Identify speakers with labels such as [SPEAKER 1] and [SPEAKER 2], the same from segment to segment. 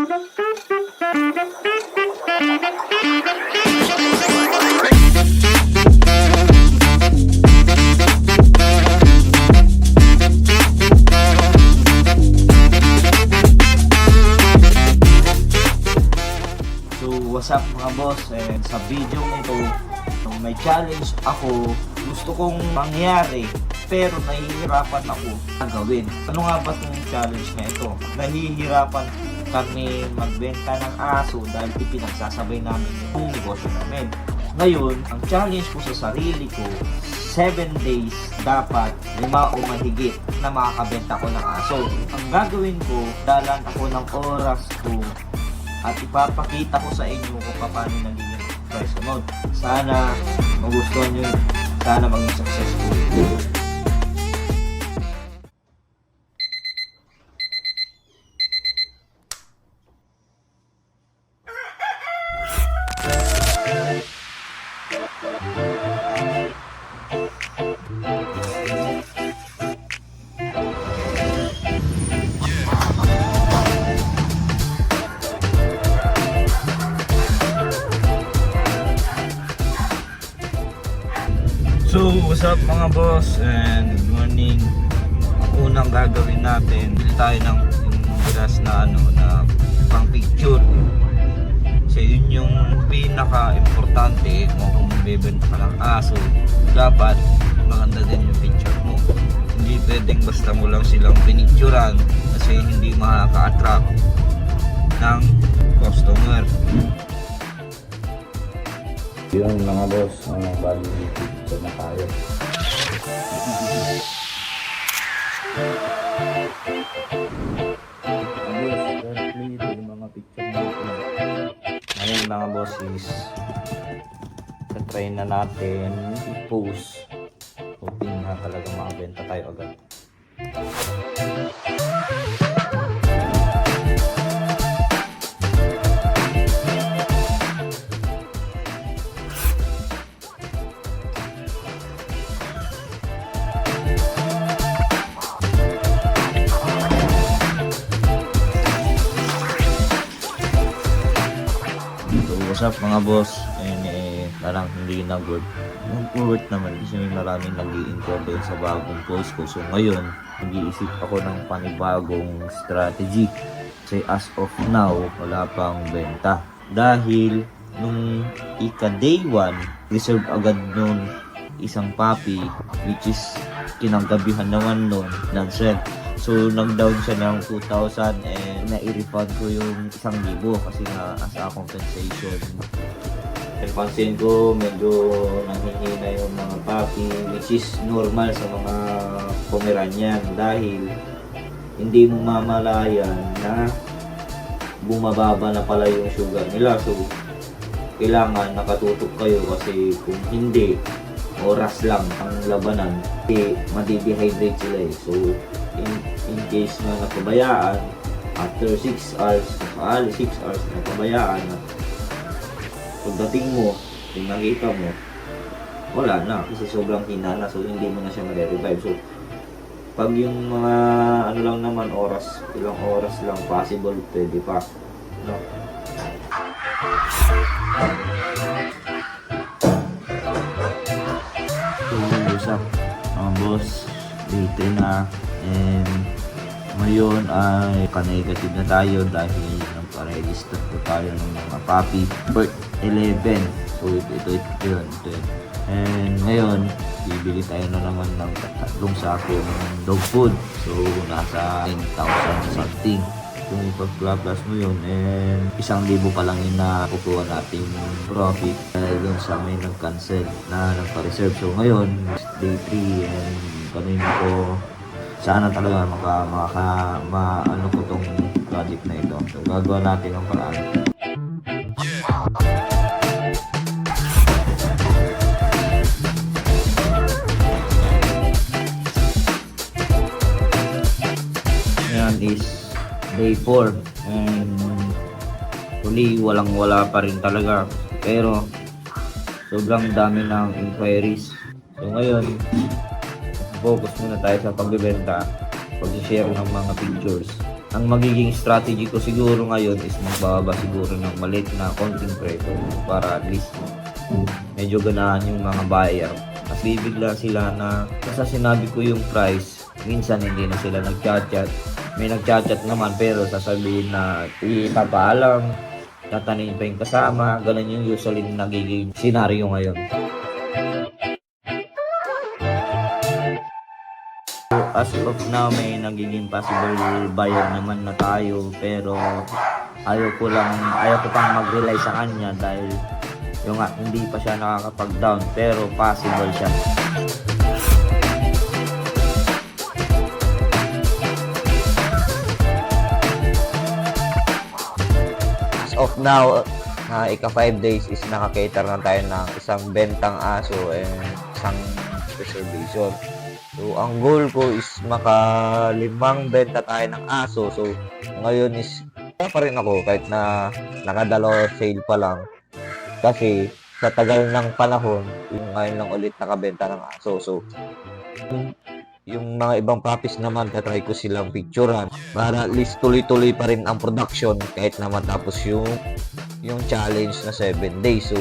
[SPEAKER 1] What's up mga boss, sa video nito may challenge ako, gusto kong mangyari pero nahihirapan ako gawin. Ano nga ba itong challenge na ito? Nahihirapan kami magbenta ng aso dahil ipinagsasabay namin yung negosyo namin. Ngayon, ang challenge ko sa sarili ko, 7 days dapat 5 o mahigit na makakabenta ko ng aso. Ang gagawin ko, dalan ako ng oras ko at ipapakita ko sa inyo kung paano nagiging sunod. Sana magustuhan nyo, sana maging successful. So, what's up mga boss and good morning. Ang unang gagawin natin, bili tayo ng bilas na na pang picture. Kasi yun yung pinaka-importante kung bibenta ka ng aso. Dapat maganda din yung picture mo. Hindi pwedeng basta mo lang silang pinicturan kasi hindi makaka-attract ng customer.
[SPEAKER 2] Yun mga boss, ang bali picture na tayo.
[SPEAKER 1] Currently, ito yung mga picture natin. Ngayon mga boss is try na natin i-post. Hoping na talaga makabenta tayo agad. What's up mga boss, parang hindi nag-work naman kasi may maraming nag-i-inquire sa bagong post ko. So ngayon, nag-iisip ako ng panibagong strategy kasi as of now, wala pang benta dahil nung ika-day 1, reserve agad nun isang puppy which is kinanggabihan naman nun ng rent. So nag-down siya ng 2,000 and na-refund ko yung 1,000 kasi nga as a compensation. Pansin ko medyo nanghihina yung mga puppy which is normal sa mga Pomeranian dahil hindi mo mamalayan na bumababa na pala yung sugar nila. So kailangan nakatutok kayo kasi kung hindi, oras lang ang labanan, madi-dehydrate sila eh. So in case na napabayaan, after 6 hours, 6 hours napabayaan, pagdating mo, yung nakita mo, wala na kasi sobrang hina na, so hindi mo na siya ma-revive. So pag yung mga lang naman oras, ilang oras lang possible, pwede pa, no? So what's up mga boss, dito na. And ngayon ay ka-negative na tayo dahil nagpa-register po tayo ng mga puppy birth 11. So ito yun. And ngayon bibili tayo na naman ng 3 sako ng dog food. So nasa 10,000 something. Kung ipag-plus mo yun, and 1,000 pa lang yun na kukuha natin profit dahil dun sa may nag-cancel na nagpa-reserve. So ngayon day 3 and kanin ko sana talaga ano ko tong project na ito. So gagawa natin ang paraan. Ayan is day 4 and huli walang-wala pa rin talaga pero sobrang dami ng inquiries. So ngayon focus muna tayo sa pagbebenta, pag-share ng mga pictures ang magiging strategy ko siguro ngayon is magbababa siguro ng maliit na konting preso para at least medyo ganahan yung mga buyer. Mas bibigla sila na basta sinabi ko yung price, minsan hindi na sila nagchat-chat. May nagchat-chat naman pero sasabihin na ipapaalam, tatanin pa yung kasama, ganun yung usually nagiging scenario ngayon. As of now, may nagiging possible buyer naman na tayo pero ayaw ko pang mag-rely sa kanya dahil yung nga, hindi pa siya nakakapag-down pero possible siya. As of now, ika 5 days is nakakater na tayo ng isang bentang aso and isang reservation. So, ang goal ko is maka-5 benta tayo ng aso. So, ngayon is pa rin ako kahit na nakadalawa sale pa lang. Kasi sa tagal ng panahon, yung ngayon lang ulit nakabenta ng aso. So, yung mga ibang puppies naman, tatry ko silang picturean para at least tuloy-tuloy pa rin ang production kahit na matapos yung challenge na 7 days. So,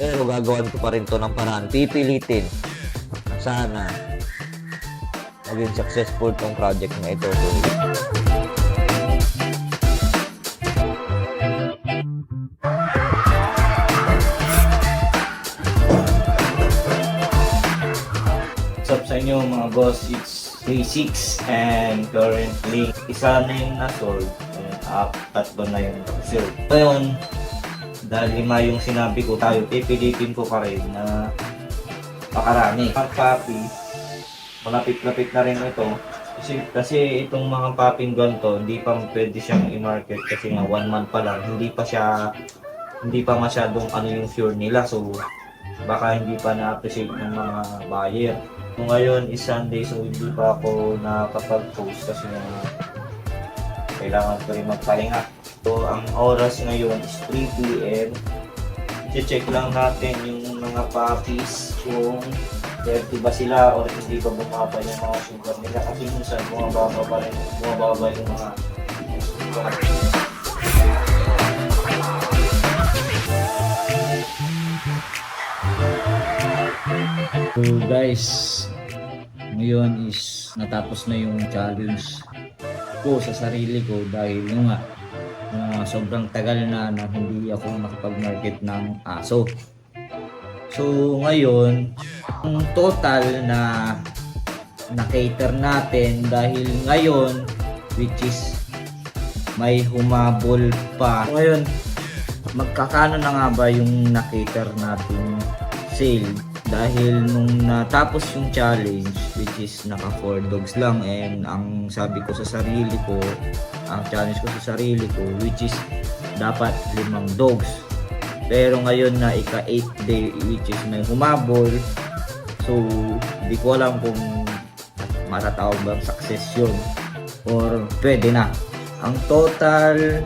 [SPEAKER 1] pero gagawin ko pa rin to ng paraan. Pipilitin sana maging successful tong project na ito. What's up sa inyo mga boss? It's day 6 and currently isa na yung na-sold and tatlo na yung sold. Ngayon, dahil 5 yung sinabi ko, tayo pipilitin ko pa rin na pakarami. Ang puppy, malapit-lapit na rin ito. Kasi itong mga puppy ganito, hindi pa pwede siyang i-market kasi nga 1 month pa lang. Hindi pa masyadong yung sure nila. So, baka hindi pa na-appreciate ng mga buyer. So, ngayon is Sunday, so hindi pa ako nakapag-post kasi kailangan ko rin magpahinga. So, ang oras ngayon is 3 p.m. I-check lang natin yung mga puppies kung healthy ba sila o hindi ba bumaba yung mga sugar nila kasi minsan bumababa yung mga sugar. So guys, ngayon is natapos na yung challenge ko sa sarili ko dahil nga sobrang tagal na hindi ako nakapag-market ng aso. So ngayon, ang total na cater natin dahil ngayon, which is may humabol pa. Ngayon, magkakano na nga ba yung na-cater natin sale? Dahil nung natapos yung challenge, which is naka 4 dogs lang, and ang sabi ko sa sarili ko, ang challenge ko sa sarili ko, which is dapat 5 dogs. Pero ngayon na ika 8 day, which is may humabol, so hindi ko alam kung matatawag bang success yun or pwede na. Ang total,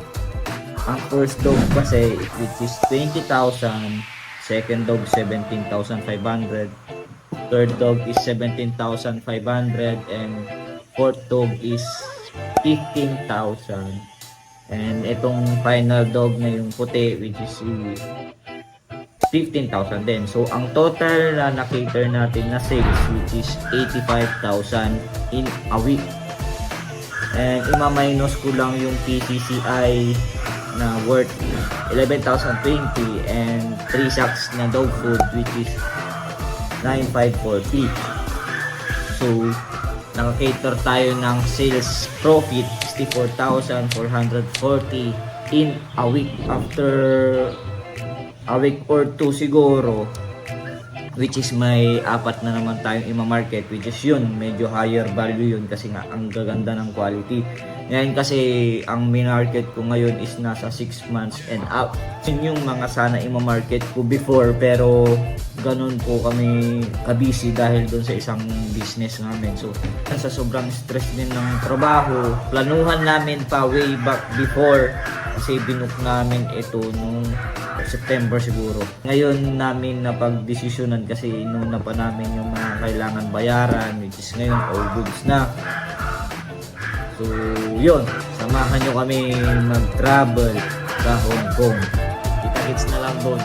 [SPEAKER 1] ang first dog kasi which is 20,000, second dog 17,500, third dog is 17,500, and fourth dog is 15,000. And itong final dog na yung puti, which is 15,000 din. So ang total na na-cater natin na sales, which is 85,000 in a week. And ima-minus ko lang yung PCCI na worth 11,020 and 3 sacks na dog food, which is 9,540. So naka-cater tayo ng sales profit 64,440 in a week. After a week or 2 siguro, which is may 4 na naman tayong ima-market, which is yun, medyo higher value yun kasi nga ang gaganda ng quality. Ngayon kasi ang minarket ko ngayon is nasa 6 months and up. Yun yung mga sana ima-market ko before, pero ganun po kami kabisi dahil dun sa isang business namin. So sa sobrang stress din ng trabaho, planuhan namin pa way back before kasi binook namin ito nung September siguro. Ngayon namin napag-desisyonan kasi inuna pa namin yung mga kailangan bayaran, which is ngayon all goods na. So, yun. Samahan nyo kami mag-travel sa Hong Kong. Kita-kits na lang doon